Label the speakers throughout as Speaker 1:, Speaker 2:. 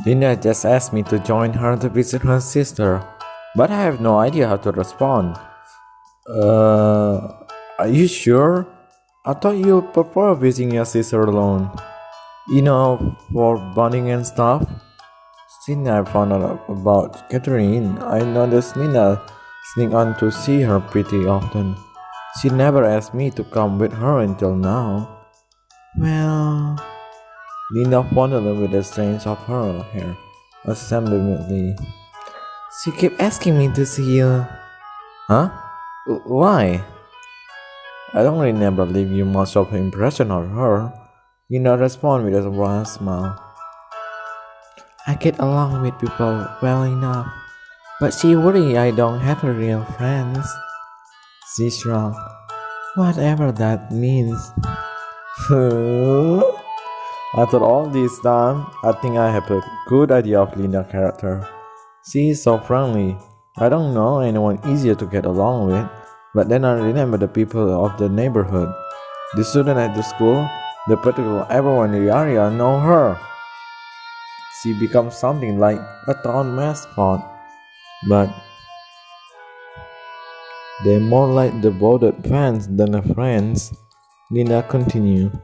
Speaker 1: Linda just asked me to join her to visit her sister, but I have no idea how to respond. Are you sure? I thought you prefer visiting your sister alone. For bonding and stuff. Since I found out about Catherine, I noticed Linda sneak on to see her pretty often. She never asked me to come with her until now. Well, Linda fondled with the strands of her hair, assembly. She kept asking me to see you. Huh? Why? I don't remember leaving you much of an impression of her. Linda responded with a wide smile. I get along with people well enough, but she worries I don't have a real friends. She shrugged. Whatever that means. After all this time, I think I have a good idea of Linda's character. She is so friendly. I don't know anyone easier to get along with, but then I remember the people of the neighborhood. The students at the school, the particular everyone in the area know her. She becomes something like a town mascot, but they're more like devoted fans than a friends. Linda continued.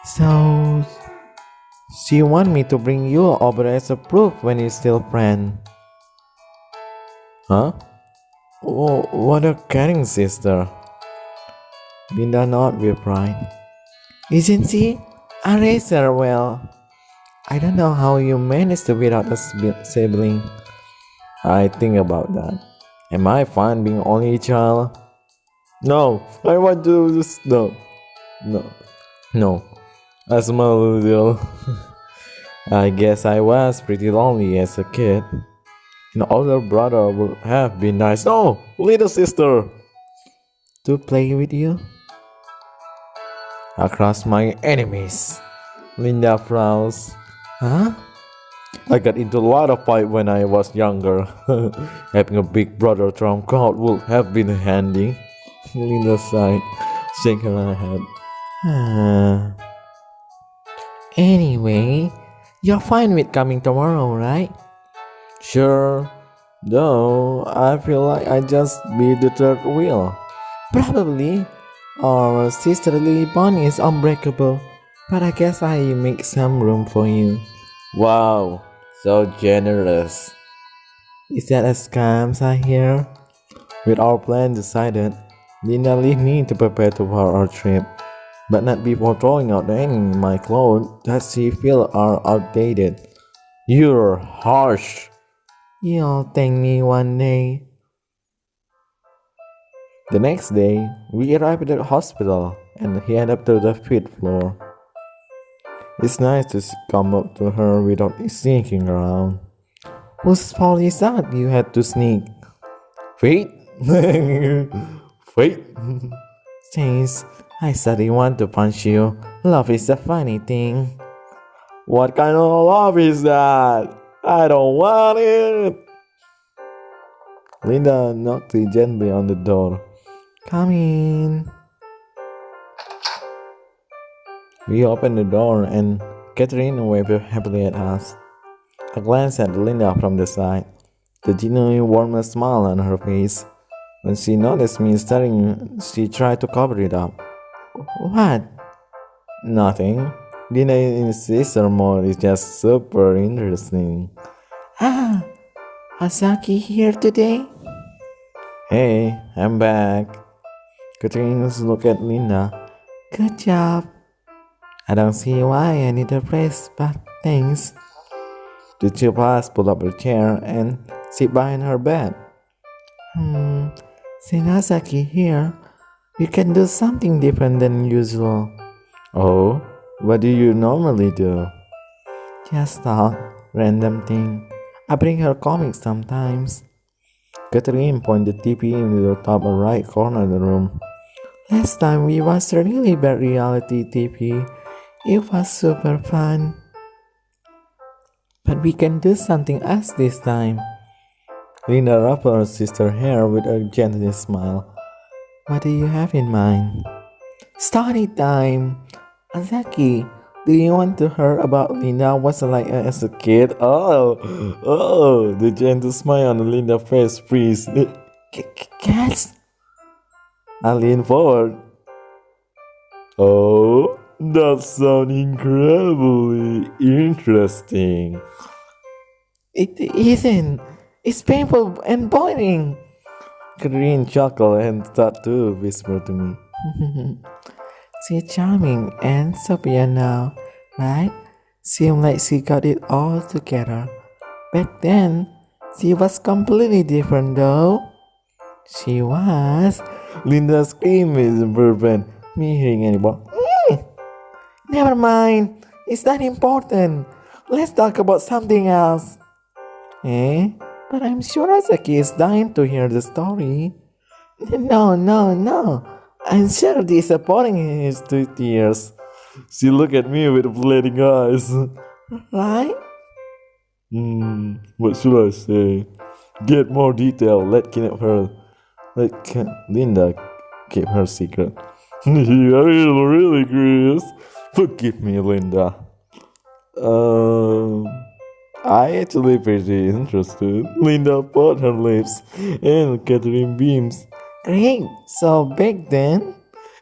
Speaker 1: So, she want me to bring you over as a proof when you're still friend. Huh? Oh, what a caring sister. Linda nodded with pride. Isn't she? I raised her well. I don't know how you managed to without a sibling. I think about that. Am I fine being only child? No, I want to just no. I smell a little. I guess I was pretty lonely as a kid. An older brother would have been nice. No, little sister. To play with you? Across my enemies. Linda frowns. Huh? I got into a lot of fight when I was younger. Having a big brother trump card would have been handy. Linda sighed, shaking her head. Anyway, you're fine with coming tomorrow, right? Sure, though I feel like I just be the third wheel. Probably. Our sisterly bond is unbreakable, but I guess I make some room for you. Wow, so generous. Is that a scam I hear? With our plan decided, Linda leave me to prepare for our trip, but not before throwing out any of my clothes that she feel are outdated. You're harsh. You'll thank me one day. The next day, we arrived at the hospital and head up to the 5th floor. It's nice to come up to her without sneaking around. Whose fault is that you had to sneak? Fate? Fate? Thanks. I suddenly want to punch you. Love is a funny thing. What kind of love is that? I don't want it. Linda knocked gently on the door. Come in. We opened the door and Catherine waved happily at us. I glanced at Linda from the side. The genuine warm smile on her face. When she noticed me staring, she tried to cover it up. What? Nothing. Linda insists her mode is just super interesting. Ah, Asaki here today? Hey, I'm back. Catherine looked at Linda. Good job. I don't see why I need a praise, but thanks. The chill pass pulled up her chair and sit behind her bed. Sinasaki here. We can do something different than usual. Oh, what do you normally do? Just talk, random thing. I bring her comics sometimes. Catherine pointed the TV into the top right corner of the room. Last time we watched a really bad reality TV. It was super fun. But we can do something else this time. Linda ruffled her sister's hair with a gentle smile. What do you have in mind? Story time! Azaki, Do you want to hear about Linda was like as a kid? The gentle smile on Linda's face freeze. Cats? I lean forward. Oh, that sounds incredibly interesting. It isn't. It's painful and boring. Green chuckled and started to whisper to me. She's charming and Sophia now, right? Seemed like she got it all together. Back then, she was completely different though. She was. Linda's scream is fervent. Me hearing anymore. Never mind. It's not important. Let's talk about something else. Eh? But I'm sure Asaki is dying to hear the story. No. I'm sure disappointing in his 2 years. She looked at me with pleading eyes. Right? What should I say? Get more detail. Let Linda keep her secret. You are really curious. Forgive me, Linda. I actually pretty interested. Linda put her lips and Catherine beams. Great, so back then,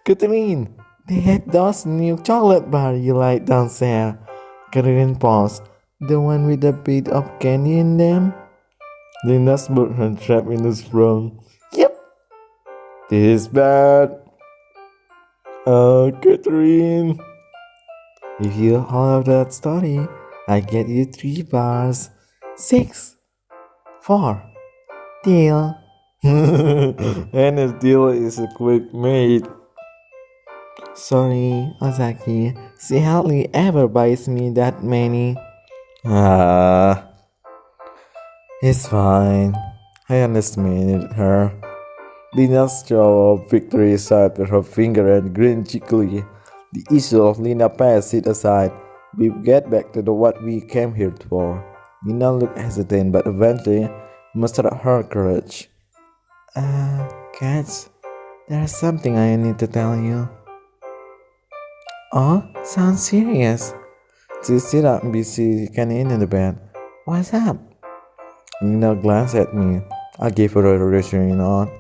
Speaker 1: Catherine, they had those new chocolate bar you like downstairs. Catherine paused. The one with a bit of candy in them? Linda smoothed her trap in the sprung. Yep. This is bad. Catherine. If you hold that story, I get you 3 bars. 6. 4. Deal. And a deal is a quick mate. Sorry, Ozaki. She hardly ever buys me that many. It's fine. I underestimated her. Lina's jaw of victory sat with her finger and grinned cheekily. The issue of Lina past sit aside. We get back to what we came here for. Lina looked hesitant but eventually mustered her courage. Cats, there's something I need to tell you. Oh, sounds serious. She stood up busy canning in the bed. What's up? Lina glanced at me. I gave her a reassuring nod.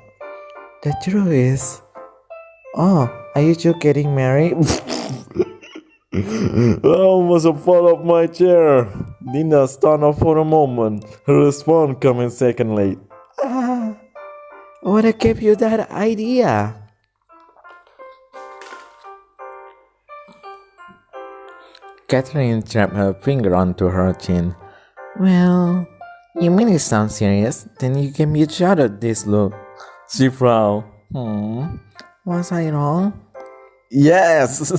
Speaker 1: The truth is... Oh, are you two getting married? I almost fall off my chair. Lina stunned for a moment. Her response coming second late. What gave you that idea? Catherine tapped her finger onto her chin. Well, you mean it sounds serious? Then you gave each other this look. She frowned. Was I wrong? Yes!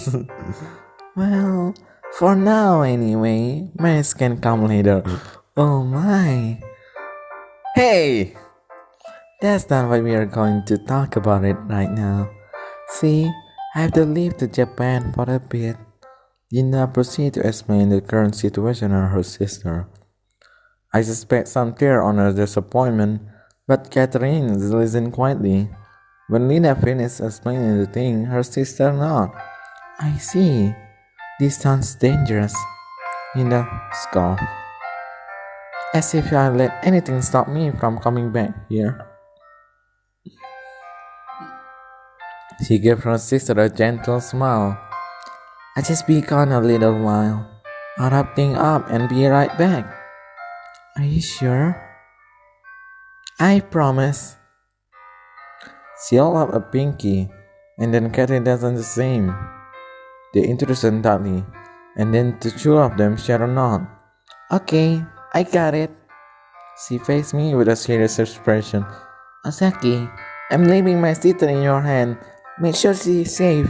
Speaker 1: Well, for now anyway. Marriage can come later. Oh my. Hey! That's not what we are going to talk about it right now. See, I have to leave to Japan for a bit. Lina proceeded to explain the current situation to her sister. I suspect some tear on her disappointment, but Catherine listened quietly. When Lina finished explaining the thing, her sister nodded. I see. This sounds dangerous. Lina scoffed. As if I let anything stop me from coming back here. She gave her sister a gentle smile. I just be gone a little while. I'll wrap things up and be right back. Are you sure? I promise. She held up a pinky, and then Catherine does the same. They introduced tightly, and then the two of them shared a nod. Okay, I got it. She faced me with a serious expression. Osaki, I'm leaving my sister in your hand. Make sure she's safe.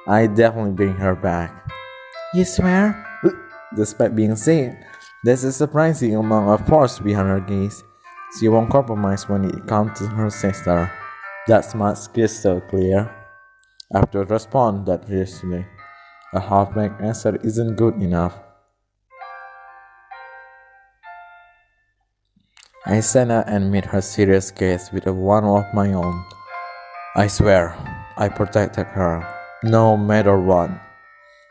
Speaker 1: I definitely bring her back. You swear? Despite being safe, there's a surprising amount of force behind her gaze. She won't compromise when it comes to her sister. That's much crystal clear. After a response that reassuringly, a half-baked answer isn't good enough. I stand up and meet her serious gaze with one of my own. I swear, I protected her, no matter what.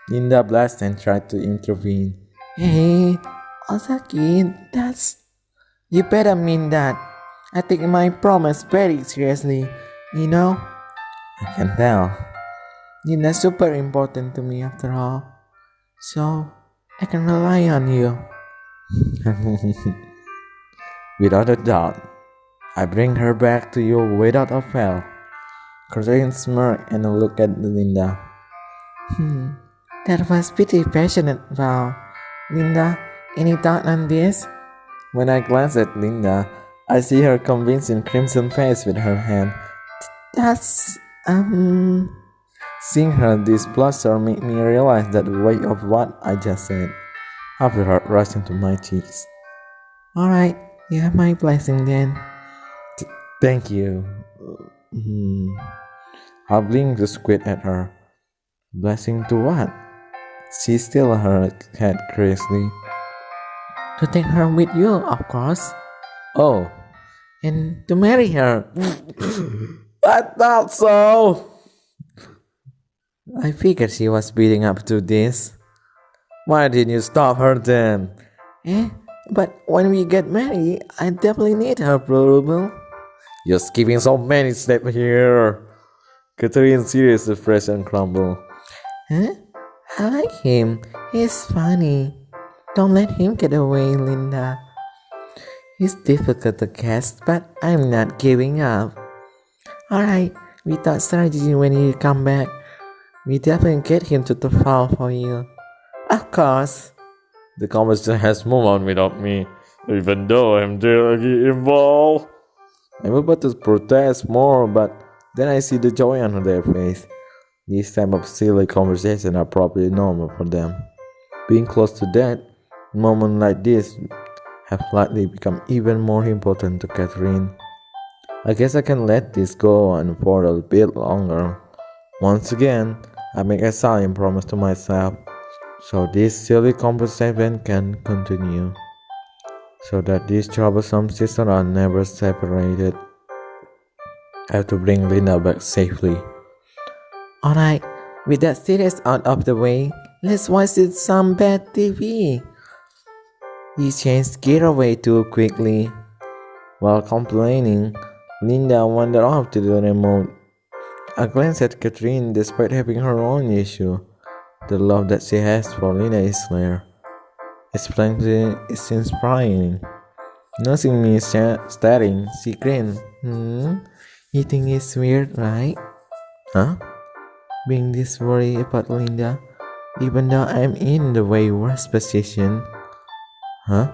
Speaker 1: Linda blushed and tried to intervene.
Speaker 2: Hey, Osaki, that's. You better mean that. I take my promise very seriously, you know?
Speaker 1: I can tell.
Speaker 2: Linda's super important to me after all. So, I can rely on you.
Speaker 1: Without a doubt. I bring her back to you without a fail. Catherine smirked and looked at Linda.
Speaker 2: That was pretty passionate, wow. Linda, any thought on this?
Speaker 1: When I glance at Linda, I see her convincing crimson face with her hand.
Speaker 2: That's,
Speaker 1: Seeing her displeasure made me realize the weight of what I just said. After her rushing to my cheeks.
Speaker 2: Alright, you have my blessing then.
Speaker 1: Thank you. I blinked to squint at her. Blessing to what? She still her head curiously.
Speaker 2: To take her with you, of course.
Speaker 1: Oh,
Speaker 2: And to marry her.
Speaker 1: I thought so.
Speaker 2: I figured she was building up to this.
Speaker 1: Why didn't you stop her then?
Speaker 2: But when we get married, I definitely need her approval.
Speaker 1: You're skipping so many steps here. Catherine's serious expression crumbled.
Speaker 2: Huh? I like him. He's funny. Don't let him get away, Linda. He's difficult to cast, but I'm not giving up. Alright, we thought strategy when you come back. We definitely get him to the fall for you. Of course.
Speaker 1: The conversation has moved on without me, even though I'm directly involved. I'm about to protest more, but then I see the joy on their face. These type of silly conversations are probably normal for them. Being close to death, moments like this have likely become even more important to Catherine. I guess I can let this go on for a bit longer. Once again, I make a solemn promise to myself, so this silly conversation can continue, so that these troublesome sisters are never separated. I have to bring Linda back safely.
Speaker 2: Alright, with that serious out of the way, let's watch some bad TV. You changed gear away too quickly.
Speaker 1: While complaining, Linda wandered off to the remote. I glanced at Catherine despite having her own issue. The love that she has for Linda is rare. It's inspiring. Noticing me staring, she grinned.
Speaker 2: You think it's weird, right?
Speaker 1: Huh?
Speaker 2: Being this worried about Linda, even though I'm in the way worse position.
Speaker 1: Huh?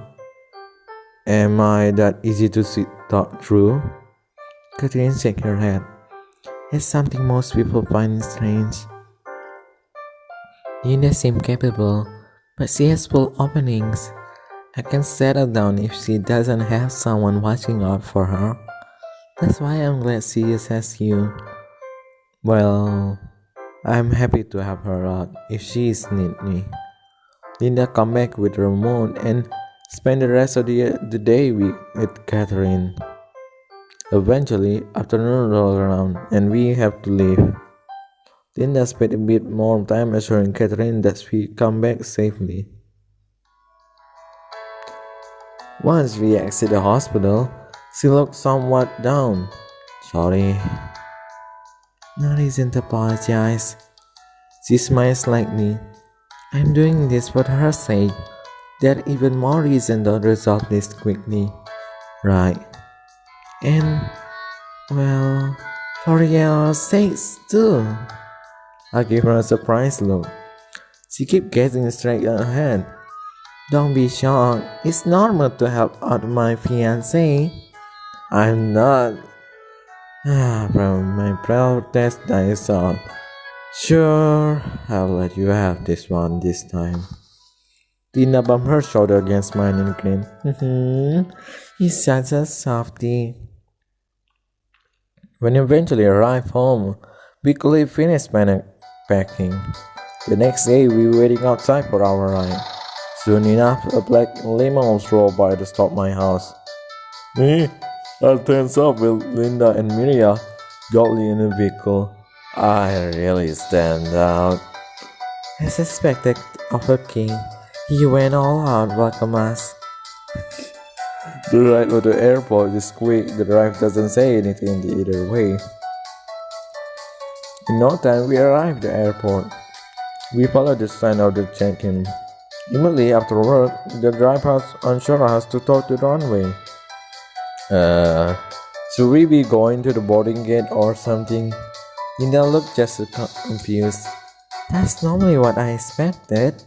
Speaker 1: Am I that easy to see thought through?
Speaker 2: Catherine shook her head. It's something most people find strange. Linda seems capable, but she has full openings. I can settle down if she doesn't have someone watching out for her. That's why I'm glad she has you.
Speaker 1: Well, I'm happy to have her out if she's need me. Linda come back with her moon and spend the rest of the day with Catherine. Eventually, afternoon rolled around and we have to leave. Linda spent a bit more time assuring Catherine that we come back safely. Once we exit the hospital, she looked somewhat down. Sorry.
Speaker 2: No reason to apologize.
Speaker 1: She smiled slightly.
Speaker 2: I'm doing this for her sake. There's even more reason to resolve this quickly.
Speaker 1: Right.
Speaker 2: And, well, for your sakes too.
Speaker 1: I gave her a surprised look. She kept gazing straight ahead.
Speaker 2: Don't be shocked. It's normal to help out my fiancé.
Speaker 1: I'm not. From my protest dies out. Sure, I'll let you have this one this time. Tina bumped her shoulder against mine and grinned.
Speaker 2: He's such a softie.
Speaker 1: When we eventually arrived home, we quickly finished packing. The next day, we were waiting outside for our ride. Soon enough, a black limo rolled by to stop my house. I turns up with Linda and Miria jolly in the vehicle. I really stand out.
Speaker 2: As expected of a king, he went all out to welcome us.
Speaker 1: The ride to the airport is quick, the drive doesn't say anything either way. In no time, we arrived at the airport. We followed the sign of the check-in. Immediately after work, the driver unsure us to talk to the runway. Should we be going to the boarding gate or something? Linda looked just confused.
Speaker 2: That's normally what I expected.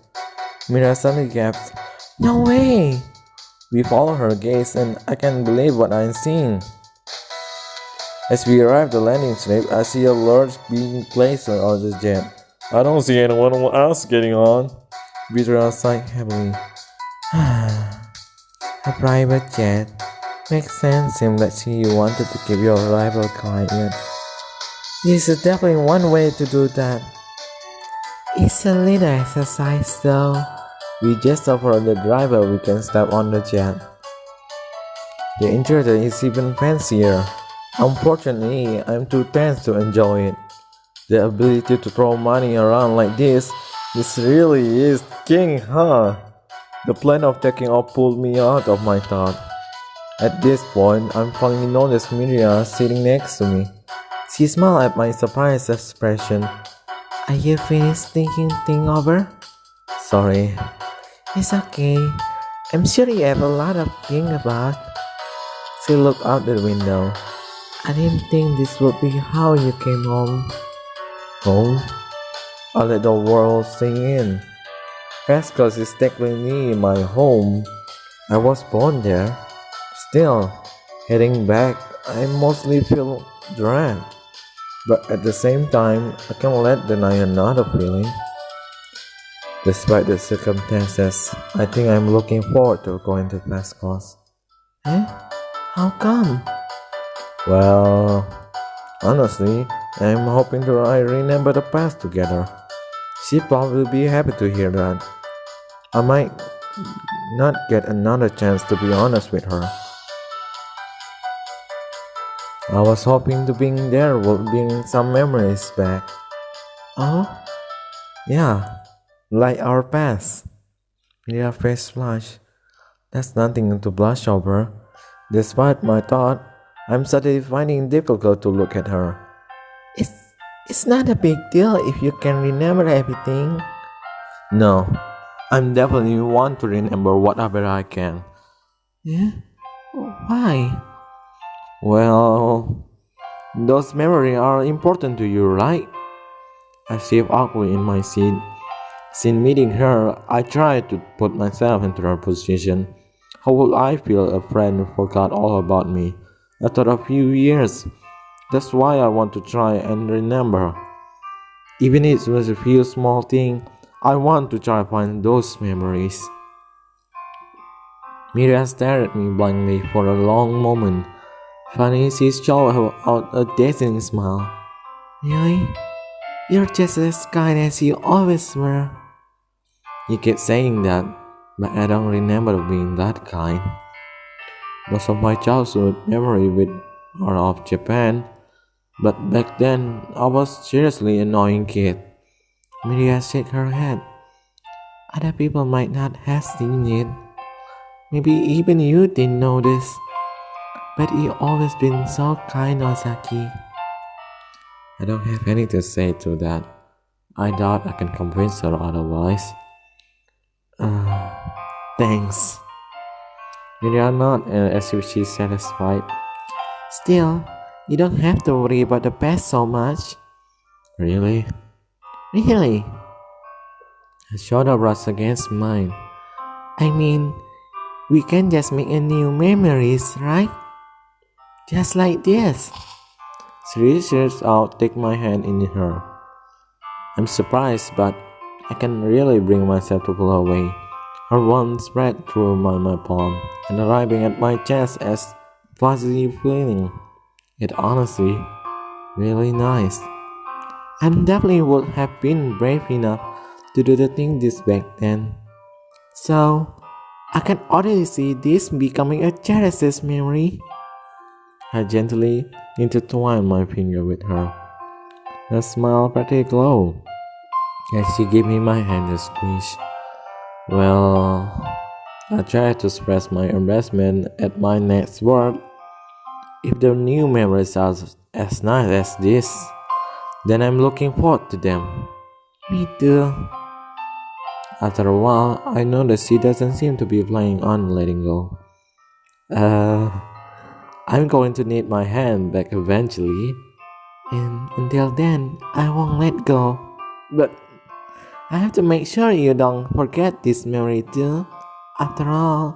Speaker 2: Mira suddenly gasped, "No way!"
Speaker 1: We follow her gaze and I can't believe what I'm seeing. As we arrive at the landing strip, I see a large being placed on the jet. I don't see anyone else getting on. Vitra sighed heavily.
Speaker 2: A private jet. Makes sense. Seems like you wanted to keep your rival quiet. This is definitely one way to do that. It's a little exercise though.
Speaker 1: We just offered the driver we can step on the jet. The interior is even fancier. Unfortunately, I'm too tense to enjoy it. The ability to throw money around like this really is king, huh? The plan of taking off pulled me out of my thought. At this point, I'm finally noticed Miria sitting next to me. She smiled at my surprised expression.
Speaker 2: Are you finished thinking things over?
Speaker 1: Sorry.
Speaker 2: It's okay. I'm sure you have a lot of think about.
Speaker 1: She looked out the window.
Speaker 2: I didn't think this would be how you came home.
Speaker 1: Home? I let the world sink in. Fescos is technically my home. I was born there. Still, heading back, I mostly feel dread. But at the same time, I can't let deny another feeling. Despite the circumstances, I think I'm looking forward to going to Fescos.
Speaker 2: Eh? How come?
Speaker 1: Well, honestly, I'm hoping to remember the past together. She'd probably be happy to hear that. I might not get another chance to be honest with her. I was hoping to being there would bring some memories back.
Speaker 2: Oh?
Speaker 1: Yeah, like our past. Their face flushed. That's nothing to blush over. Despite my thought, I'm suddenly finding it difficult to look at her.
Speaker 2: It's not a big deal if you can remember everything.
Speaker 1: No, I'm definitely want to remember whatever I can.
Speaker 2: Yeah? Why?
Speaker 1: Well, those memories are important to you, right? I shift awkwardly in my seat. Since meeting her, I tried to put myself into her position. How would I feel if a friend forgot all about me after a few years? That's why I want to try and remember. Even if it was a few small things, I want to try to find those memories. Mira stared at me blankly for a long moment. Finally, she showed out a dazzling smile.
Speaker 2: Really? You're just as kind as you always were.
Speaker 1: You keep saying that, but I don't remember being that kind. Most of my childhood memory with are of Japan, but back then I was seriously annoying kid.
Speaker 2: Maria shook her head. Other people might not have seen it. Maybe even you didn't notice. But you've always been so kind, Ozaki.
Speaker 1: I don't have anything to say to that. I doubt I can convince her otherwise. Thanks. Maria nodded as if she's satisfied.
Speaker 2: Still, you don't have to worry about the past so much.
Speaker 1: Really?
Speaker 2: Really?
Speaker 1: Her shoulder brushed against mine.
Speaker 2: I mean, we can just make a new memories, right? Just like this.
Speaker 1: She reaches out, take my hand in her. I'm surprised, but I can really bring myself to pull her away. Her warmth spread through my palm and arriving at my chest as fuzzy feeling. It honestly really nice.
Speaker 2: I definitely would have been brave enough to do the thing this back then. So, I can already see this becoming a cherished memory.
Speaker 1: I gently intertwined my finger with her. Her smile pretty glow. and she gave me my hand to squish. Well, I tried to express my embarrassment at my next word. If the new memories are as nice as this, then I'm looking forward to them.
Speaker 2: Me too.
Speaker 1: After a while, I noticed she doesn't seem to be planning on letting go. Uh, I'm going to need my hand back eventually.
Speaker 2: And until then, I won't let go.
Speaker 1: But
Speaker 2: I have to make sure you don't forget this memory too. After all,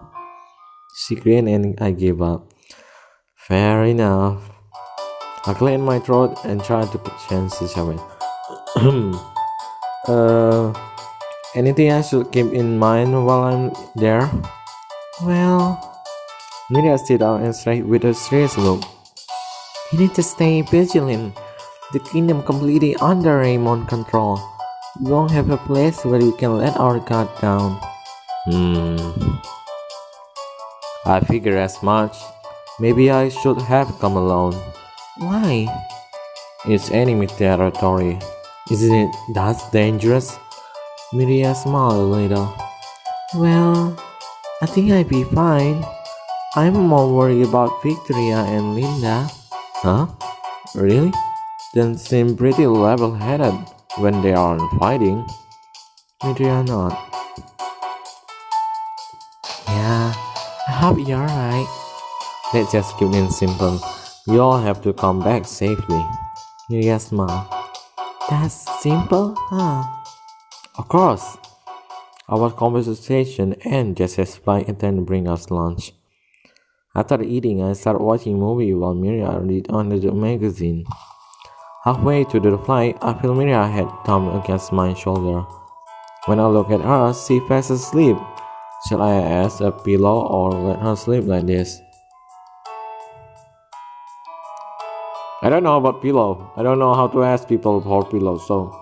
Speaker 1: she grinned and I gave up. Fair enough. I cleared my throat and tried to change the subject. uh, Anything I should keep in mind while I'm there?
Speaker 2: well,
Speaker 1: Miria stood out and straight with a serious look.
Speaker 2: you need to stay vigilant. The kingdom completely under Raymond's control. We won't have a place where we can let our guard down.
Speaker 1: I figure as much. Maybe I should have come alone.
Speaker 2: Why?
Speaker 1: It's enemy territory. Isn't it that dangerous?
Speaker 2: Miria smiled a little. Well, I think I'd be fine. I'm more worried about Victoria and Linda.
Speaker 1: Huh? Really? Then seem pretty level-headed when they aren't fighting.
Speaker 2: Miria nodded. Yeah, I hope you're right.
Speaker 1: Let's just keep it simple. We all have to come back safely.
Speaker 2: Miria smiled. That's simple, huh?
Speaker 1: Of course. Our conversation ended just as flight attendant bring us lunch. After eating, I started watching movie while Miria read on the magazine. Halfway through the flight, I feel Miria head thumb against my shoulder. When I look at her, she fast asleep. Shall I ask a pillow or let her sleep like this? I don't know about pillow. I don't know how to ask people for pillow, so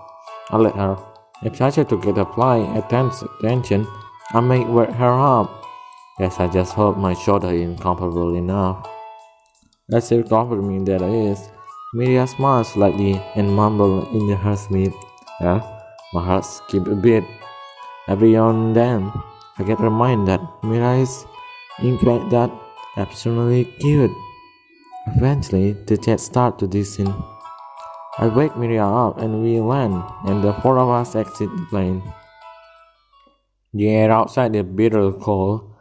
Speaker 1: I'll let her. If I try to get a flight attention, I may wake her up. Guess I just hope my shoulder is comfortable enough. As if comforting that is, Miria smiled slightly and mumbled in her sleep. Yeah, my heart skipped a beat. Every now and then, I get reminded that Miria is, in fact, that absolutely cute. Eventually, the jet started to descend. I wake Miria up and we land, and the four of us exit the plane. The air outside is bitter cold.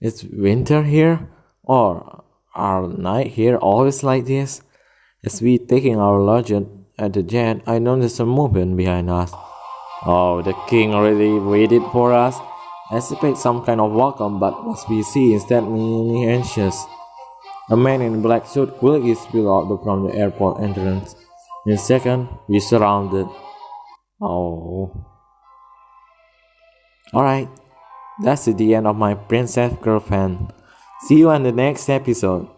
Speaker 1: Is winter here? Or are night here always like this? As we taking our lodging at the jet, I noticed a movement behind us. Oh, the king already waited for us. I expect some kind of welcome, but what we see instead made me anxious. A man in a black suit quickly spilled out from the airport entrance. In a second, we surrounded. Oh. Alright, that's the end of my princess girlfriend. See you on the next episode.